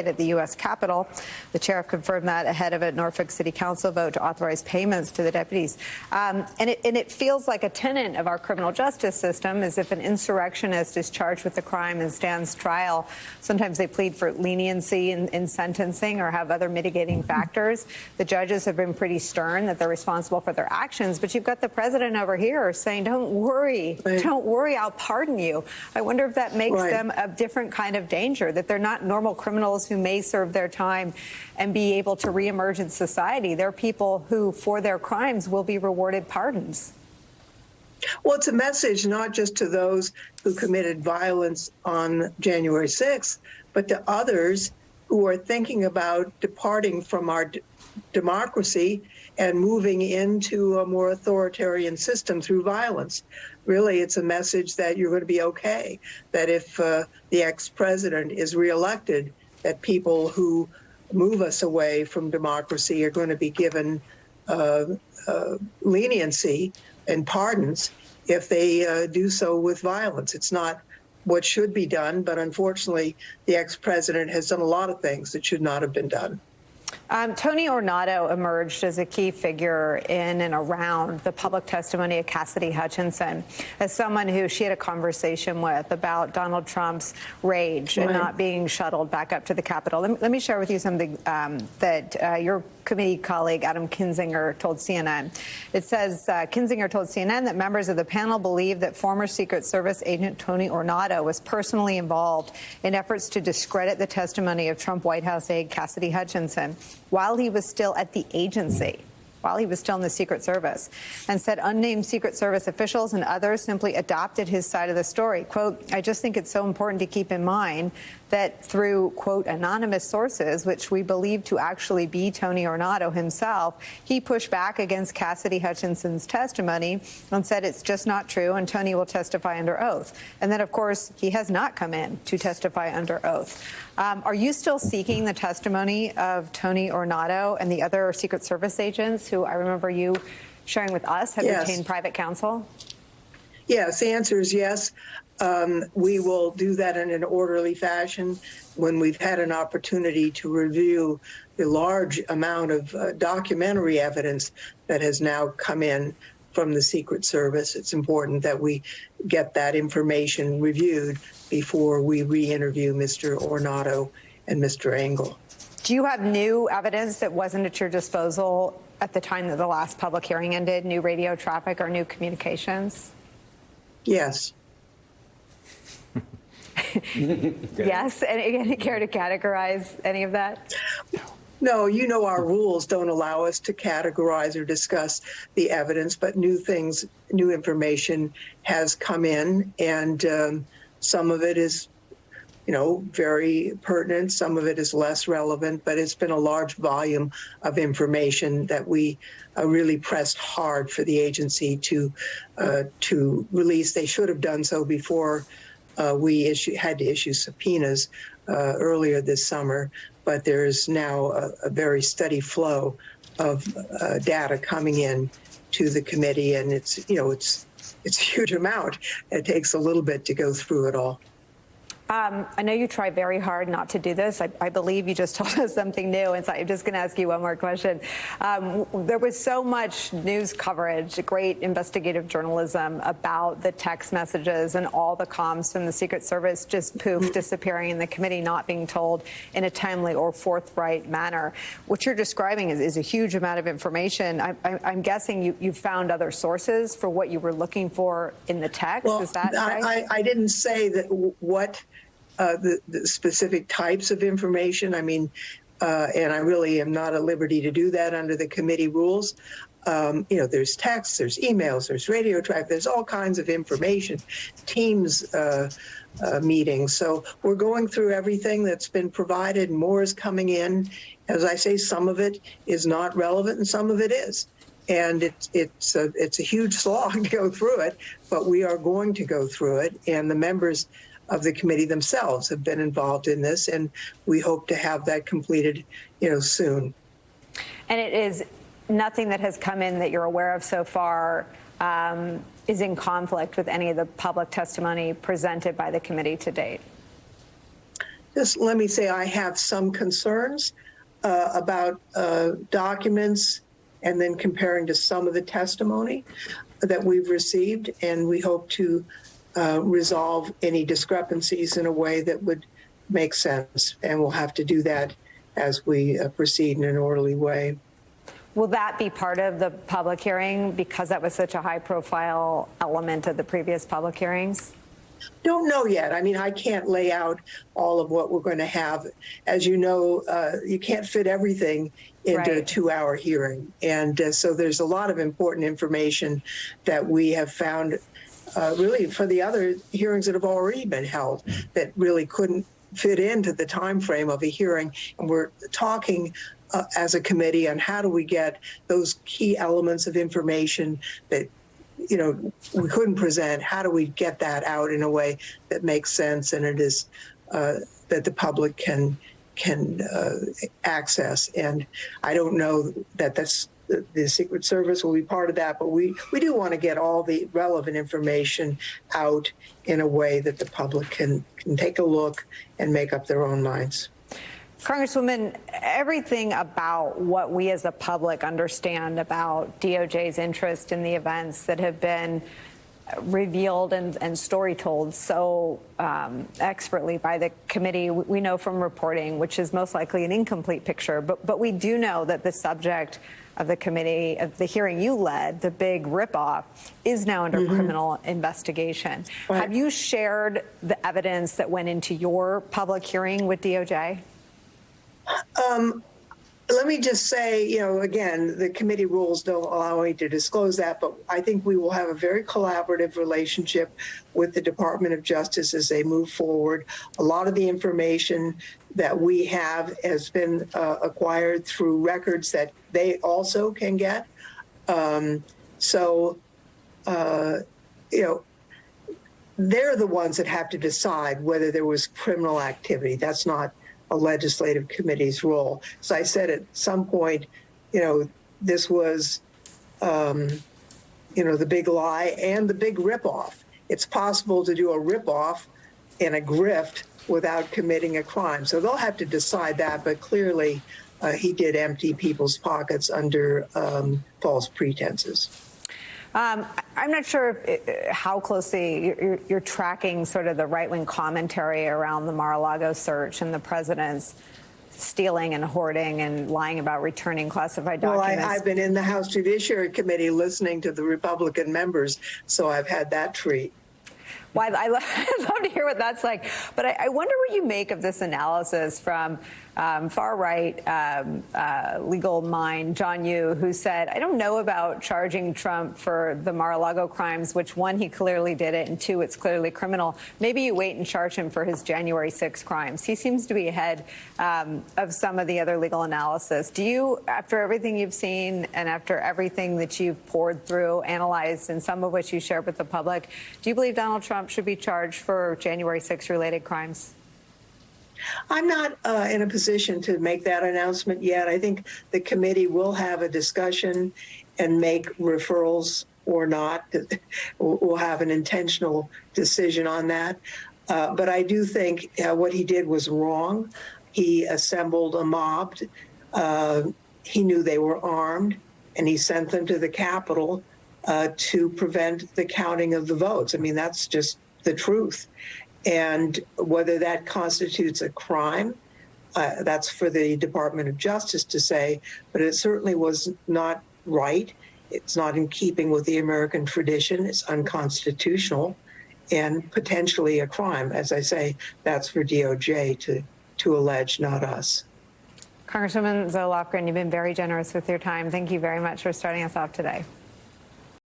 at the U.S. Capitol. The sheriff confirmed that ahead of a Norfolk City Council vote to authorize payments to the deputies. And it feels like a tenet of our criminal justice system is if an insurrectionist is charged with a crime and stands trial, sometimes they plead for leniency in sentencing or have other mitigating factors. The judges have been pretty stern that they're responsible for their actions. But you've got the president over here saying, don't worry, I'll pardon you. I wonder if that makes them a different kind of danger, that they're not normal criminals who may serve their time and be able to reemerge in society. They're people who, for their crimes, will be rewarded pardons. Well, it's a message not just to those who committed violence on January 6th, but to others who are thinking about departing from our democracy and moving into a more authoritarian system through violence. Really, it's a message that you're going to be okay, that if the ex-president is reelected, that people who move us away from democracy are going to be given leniency and pardons if they do so with violence. It's not what should be done, but unfortunately, the ex-president has done a lot of things that should not have been done. Tony Ornato emerged as a key figure in and around the public testimony of Cassidy Hutchinson as someone who she had a conversation with about Donald Trump's rage and not being shuttled back up to the Capitol. Let me share with you something that your committee colleague Adam Kinzinger told CNN. It says Kinzinger told CNN that members of the panel believe that former Secret Service agent Tony Ornato was personally involved in efforts to discredit the testimony of Trump White House aide Cassidy Hutchinson while he was still at the agency, while he was still in the Secret Service, and said unnamed Secret Service officials and others simply adopted his side of the story. Quote, I just think it's so important to keep in mind that through, quote, anonymous sources, which we believe to actually be Tony Ornato himself, he pushed back against Cassidy Hutchinson's testimony and said it's just not true and Tony will testify under oath. And then, of course, he has not come in to testify under oath. Are you still seeking the testimony of Tony Ornato and the other Secret Service agents who I remember you sharing with us have retained private counsel? Yes, the answer is yes. We will do that in an orderly fashion when we've had an opportunity to review the large amount of documentary evidence that has now come in from the Secret Service. It's important that we get that information reviewed before we re-interview Mr. Ornato and Mr. Engel. Do you have new evidence that wasn't at your disposal at the time that the last public hearing ended, new radio traffic or new communications? Yes. Yes, and any care to categorize any of that? No, you know our rules don't allow us to categorize or discuss the evidence, but new information has come in, and some of it is, very pertinent. Some of it is less relevant, but it's been a large volume of information that we really pressed hard for the agency to release. They should have done so before we had to issue subpoenas earlier this summer, but there is now a very steady flow of data coming in to the committee, and it's a huge amount. It takes a little bit to go through it all. I know you try very hard not to do this. I believe you just told us something new, and so I'm just going to ask you one more question. There was so much news coverage, great investigative journalism about the text messages and all the comms from the Secret Service just poof, disappearing, and the committee not being told in a timely or forthright manner. What you're describing is a huge amount of information. I'm guessing you found other sources for what you were looking for in the text. Well, is that right? I didn't say that what the specific types of information. I mean, and I really am not at liberty to do that under the committee rules. There's texts, there's emails, there's radio traffic, there's all kinds of information, Teams meetings. So we're going through everything that's been provided, and more is coming in. As I say, some of it is not relevant and some of it is. And it's a huge slog to go through it, but we are going to go through it. And the members of the committee themselves have been involved in this, and we hope to have that completed, soon. And it is nothing that has come in that you're aware of so far is in conflict with any of the public testimony presented by the committee to date? Just let me say I have some concerns about documents and then comparing to some of the testimony that we've received, and we hope to resolve any discrepancies in a way that would make sense, and we'll have to do that as we proceed in an orderly way. Will that be part of the public hearing because that was such a high-profile element of the previous public hearings? Don't know yet. I mean, I can't lay out all of what we're going to have. As you know, you can't fit everything into a 2-hour hearing. And so there's a lot of important information that we have found really for the other hearings that have already been held that really couldn't fit into the time frame of a hearing. And we're talking as a committee on how do we get those key elements of information that we couldn't present. How do we get that out in a way that makes sense and it is that the public can access? And I don't know that the Secret Service will be part of that, but we do want to get all the relevant information out in a way that the public can take a look and make up their own minds. Congresswoman, everything about what we as a public understand about DOJ's interest in the events that have been revealed and story told so expertly by the committee, we know from reporting, which is most likely an incomplete picture, but we do know that the subject of the committee, of the hearing you led, the big ripoff, is now under criminal investigation. Right. Have you shared the evidence that went into your public hearing with DOJ? Let me just say, again, the committee rules don't allow me to disclose that, but I think we will have a very collaborative relationship with the Department of Justice as they move forward. A lot of the information that we have has been acquired through records that they also can get. They're the ones that have to decide whether there was criminal activity. That's not a legislative committee's role. So I said at some point, this was, the big lie and the big ripoff. It's possible to do a ripoff and a grift without committing a crime. So they'll have to decide that, but clearly he did empty people's pockets under false pretenses. I'm not sure how closely you're tracking sort of the right-wing commentary around the Mar-a-Lago search and the president's stealing and hoarding and lying about returning classified documents. Well, I've been in the House Judiciary Committee listening to the Republican members, so I've had that treat. Well, I'd love to hear what that's like. But I wonder what you make of this analysis from far-right legal mind, John Yoo, who said, I don't know about charging Trump for the Mar-a-Lago crimes, which, one, he clearly did it, and two, it's clearly criminal. Maybe you wait and charge him for his January 6 crimes. He seems to be ahead of some of the other legal analysis. Do you, after everything you've seen and after everything that you've poured through, analyzed, and some of which you shared with the public, do you believe Donald Trump should be charged for January 6 related crimes? I'm not in a position to make that announcement yet. I think the committee will have a discussion and make referrals or not. We'll have an intentional decision on that. But I do think what he did was wrong. He assembled a mob. He knew they were armed, and he sent them to the Capitol to prevent the counting of the votes. I mean, that's just the truth. And whether that constitutes a crime, that's for the Department of Justice to say, but it certainly was not right. It's not in keeping with the American tradition. It's unconstitutional and potentially a crime. As I say, that's for DOJ to allege, not us. Congresswoman Zoe Lofgren, you've been very generous with your time. Thank you very much for starting us off today.